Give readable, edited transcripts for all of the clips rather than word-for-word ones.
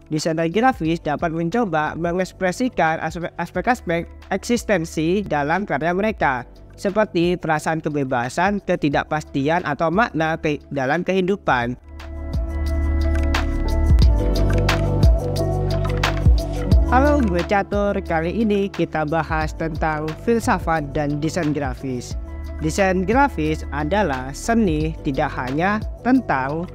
desainer grafis dapat mencoba mengekspresikan aspek-aspek eksistensi dalam karya mereka, seperti perasaan kebebasan, ketidakpastian, atau makna dalam kehidupan. Halo, gue Catur. Kali ini kita bahas tentang filsafat dan desain grafis. Desain grafis adalah seni tidak hanya tentang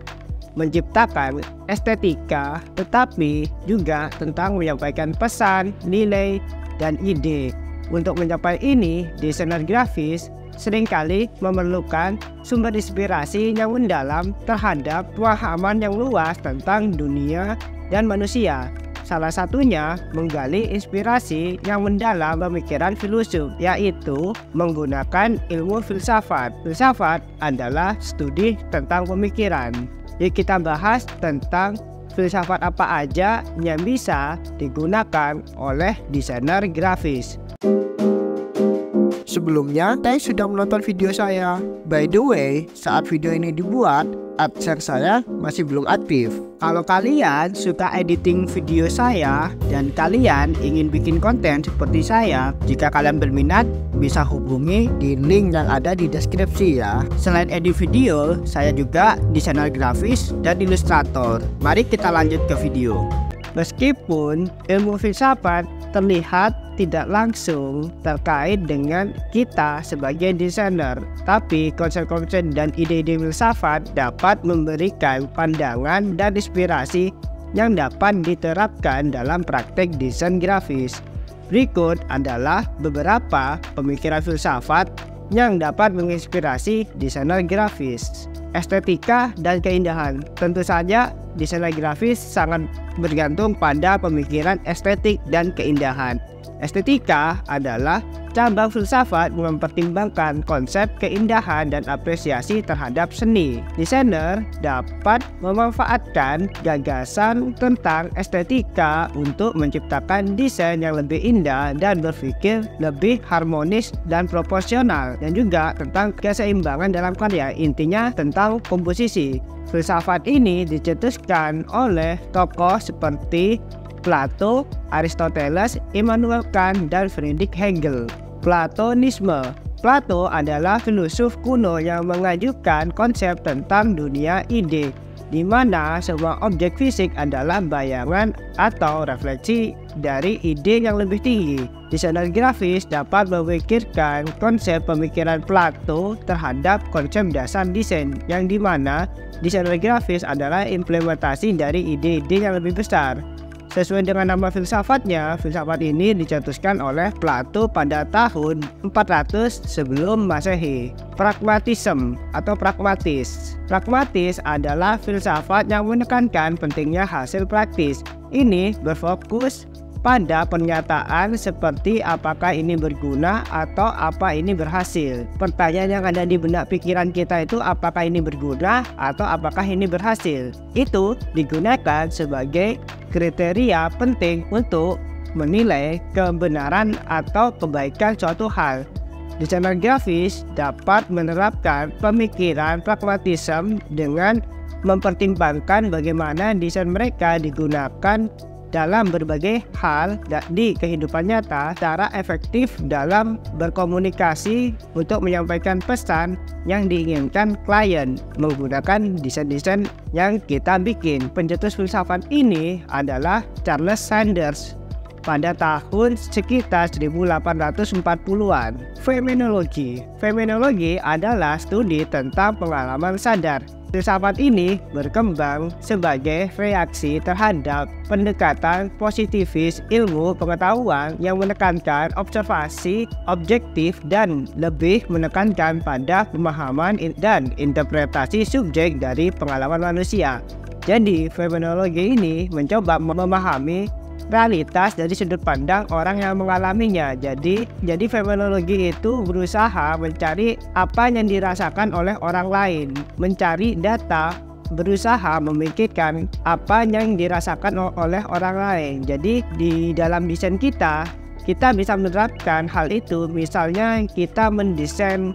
menciptakan estetika, tetapi juga tentang menyampaikan pesan, nilai, dan ide. Untuk mencapai ini, desainer grafis seringkali memerlukan sumber inspirasi yang mendalam terhadap pemahaman yang luas tentang dunia dan manusia. Salah satunya menggali inspirasi yang mendalam pemikiran filsuf, yaitu menggunakan ilmu filsafat. Filsafat adalah studi tentang pemikiran. Jadi kita bahas tentang filsafat apa aja yang bisa digunakan oleh desainer grafis. Sebelumnya, saya sudah menonton video saya. By the way, saat video ini dibuat, adsense saya masih belum aktif. Kalau kalian suka editing video saya dan kalian ingin bikin konten seperti saya, jika kalian berminat, bisa hubungi di link yang ada di deskripsi ya. Selain edit video, saya juga desainer grafis dan ilustrator. Mari kita lanjut ke video. Meskipun ilmu filsafat terlihat tidak langsung terkait dengan kita sebagai desainer, tapi konsep-konsep dan ide-ide filsafat dapat memberikan pandangan dan inspirasi yang dapat diterapkan dalam praktek desain grafis. Berikut adalah beberapa pemikiran filsafat yang dapat menginspirasi desainer grafis. Estetika dan keindahan. Tentu saja desainer grafis sangat bergantung pada pemikiran estetik dan keindahan. Estetika adalah cabang filsafat mempertimbangkan konsep keindahan dan apresiasi terhadap seni. Desainer dapat memanfaatkan gagasan tentang estetika untuk menciptakan desain yang lebih indah dan berpikir lebih harmonis dan proporsional, dan juga tentang keseimbangan dalam karya. Intinya tentang komposisi. Filsafat ini dicetuskan oleh tokoh seperti Plato, Aristoteles, Immanuel Kant, dan Friedrich Hegel. Platonisme. Plato adalah filsuf kuno yang mengajukan konsep tentang dunia ide, di mana semua objek fisik adalah bayangan atau refleksi dari ide yang lebih tinggi. Desainer grafis dapat memikirkan konsep pemikiran Plato terhadap konsep dasar desain, yang dimana desainer grafis adalah implementasi dari ide-ide yang lebih besar. Sesuai dengan nama filsafatnya, filsafat ini dicetuskan oleh Plato pada tahun 400 sebelum Masehi. Pragmatisme atau pragmatis. Pragmatis adalah filsafat yang menekankan pentingnya hasil praktis. Ini berfokus pada pernyataan seperti apakah ini berguna atau apa ini berhasil. Pertanyaan yang ada di benak pikiran kita itu apakah ini berguna atau apakah ini berhasil. Itu digunakan sebagai kriteria penting untuk menilai kebenaran atau kebaikan suatu hal. Desainer grafis dapat menerapkan pemikiran pragmatisme dengan mempertimbangkan bagaimana desain mereka digunakan dalam berbagai hal di kehidupan nyata, cara efektif dalam berkomunikasi untuk menyampaikan pesan yang diinginkan klien menggunakan desain-desain yang kita bikin. Pencetus filsafat ini adalah Charles Sanders pada tahun sekitar 1840-an. Fenomenologi. Fenomenologi adalah studi tentang pengalaman sadar. Filsafat ini berkembang sebagai reaksi terhadap pendekatan positivis ilmu pengetahuan yang menekankan observasi objektif dan lebih menekankan pada pemahaman dan interpretasi subjek dari pengalaman manusia. Jadi, fenomenologi ini mencoba memahami realitas dari sudut pandang orang yang mengalaminya. Jadi fenomenologi itu berusaha mencari apa yang dirasakan oleh orang lain, mencari data, berusaha memikirkan apa yang dirasakan oleh orang lain. Jadi di dalam desain kita bisa menerapkan hal itu. Misalnya kita mendesain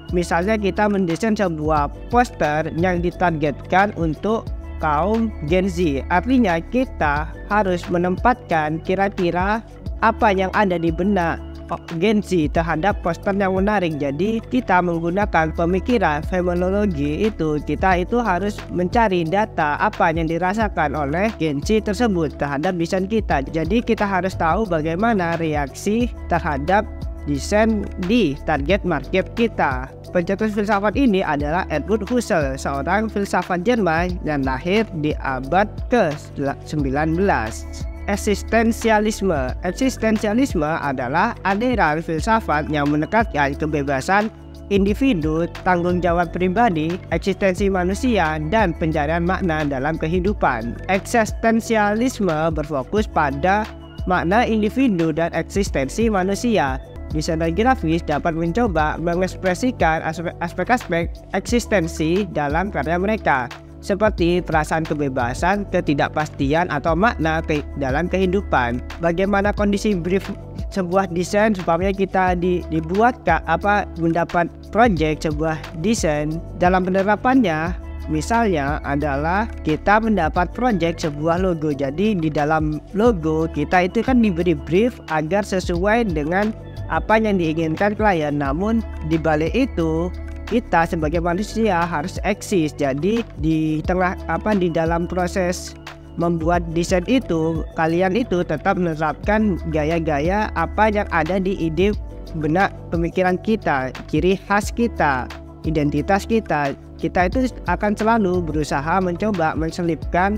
sebuah poster yang ditargetkan untuk kaum Gen Z. Artinya kita harus menempatkan kira-kira apa yang ada di benak Gen Z terhadap poster yang menarik. Jadi kita menggunakan pemikiran fenomenologi kita itu harus mencari data apa yang dirasakan oleh Gen Z tersebut terhadap desain kita. Jadi kita harus tahu bagaimana reaksi terhadap desain di target market kita. Pencetus filsafat ini adalah Edward Husserl, seorang filsafat Jerman yang lahir di abad ke-19. Eksistensialisme adalah aliran filsafat yang menekankan kebebasan individu, tanggung jawab pribadi, eksistensi manusia, dan pencarian makna dalam kehidupan. Eksistensialisme berfokus pada makna individu dan eksistensi manusia. Desainer grafis dapat mencoba mengekspresikan aspek-aspek eksistensi dalam karya mereka, seperti perasaan kebebasan, ketidakpastian, atau makna dalam kehidupan. Bagaimana kondisi brief sebuah desain supaya kita mendapat project sebuah desain dalam penerapannya. Misalnya adalah kita mendapat project sebuah logo. Jadi di dalam logo kita itu kan diberi brief agar sesuai dengan apa yang diinginkan klien. Namun di balik itu kita sebagai manusia harus eksis. Jadi di dalam proses membuat desain itu, kalian itu tetap menerapkan gaya-gaya apa yang ada di ide benak pemikiran kita, ciri khas kita, identitas kita. Kita itu akan selalu berusaha mencoba menselipkan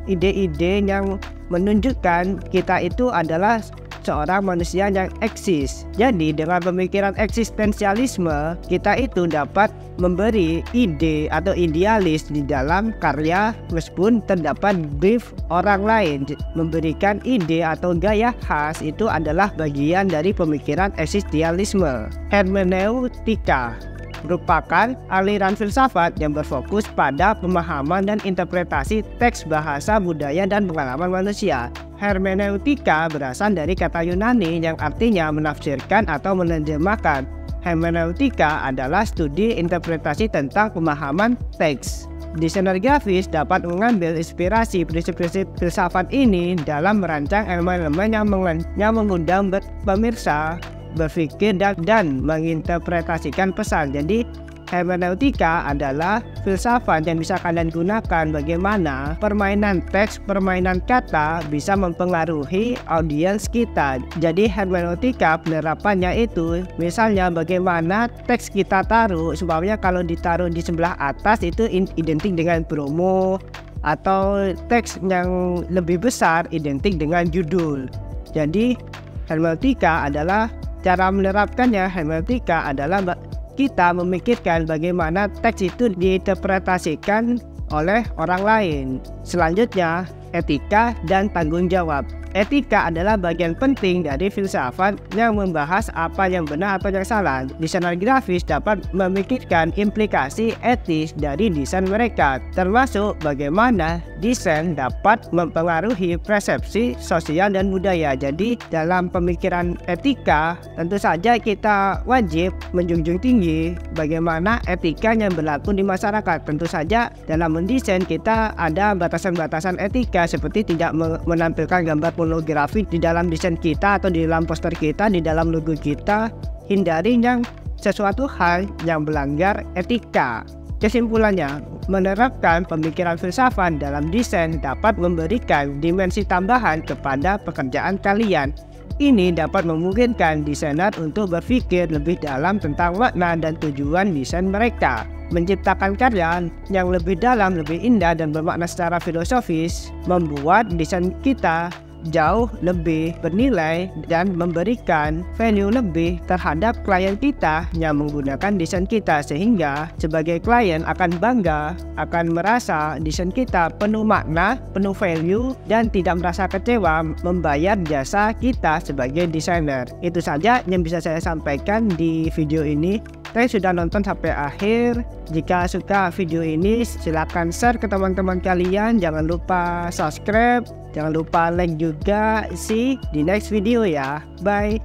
ide-ide yang menunjukkan kita itu adalah seorang manusia yang eksis. Jadi dengan pemikiran eksistensialisme, kita itu dapat memberi ide atau idealis di dalam karya meskipun terdapat brief orang lain. Memberikan ide atau gaya khas itu adalah bagian dari pemikiran eksistensialisme. Hermeneutika merupakan aliran filsafat yang berfokus pada pemahaman dan interpretasi teks, bahasa, budaya, dan pengalaman manusia. Hermeneutika berasal dari kata Yunani yang artinya menafsirkan atau menerjemahkan. Hermeneutika adalah studi interpretasi tentang pemahaman teks. Desainer grafis dapat mengambil inspirasi prinsip-prinsip filsafat ini dalam merancang elemen-elemen yang mengundang pemirsa berpikir dan menginterpretasikan pesan. Jadi hermeneutika adalah filsafat yang bisa kalian gunakan bagaimana permainan teks, permainan kata bisa mempengaruhi audiens kita. Jadi hermeneutika penerapannya itu misalnya bagaimana teks kita taruh supaya kalau ditaruh di sebelah atas itu identik dengan promo, atau teks yang lebih besar identik dengan judul. Jadi hermeneutika adalah cara menerapkannya. Hermeneutika adalah kita memikirkan bagaimana teks itu diinterpretasikan oleh orang lain. Selanjutnya, etika dan tanggung jawab. Etika adalah bagian penting dari filsafat yang membahas apa yang benar atau yang salah. Desainer grafis dapat memikirkan implikasi etis dari desain mereka, termasuk bagaimana desain dapat mempengaruhi persepsi sosial dan budaya. Jadi dalam pemikiran etika, tentu saja kita wajib menjunjung tinggi bagaimana etika yang berlaku di masyarakat. Tentu saja dalam mendesain kita ada batasan-batasan etika, seperti tidak menampilkan gambar pornografi di dalam desain kita atau di dalam poster kita, di dalam logo kita. Hindari yang sesuatu hal yang melanggar etika. Kesimpulannya, menerapkan pemikiran filsafat dalam desain dapat memberikan dimensi tambahan kepada pekerjaan kalian. Ini dapat memungkinkan desainer untuk berpikir lebih dalam tentang makna dan tujuan desain mereka, menciptakan karya yang lebih dalam, lebih indah, dan bermakna secara filosofis, membuat desain kita jauh lebih bernilai dan memberikan value lebih terhadap klien kita yang menggunakan desain kita, sehingga sebagai klien akan bangga, akan merasa desain kita penuh makna, penuh value, dan tidak merasa kecewa membayar jasa kita sebagai desainer. Itu saja yang bisa saya sampaikan di video ini. Saya sudah nonton sampai akhir. Jika suka video ini, silahkan share ke teman-teman kalian. Jangan lupa subscribe, jangan lupa like juga. See di next video ya. Bye.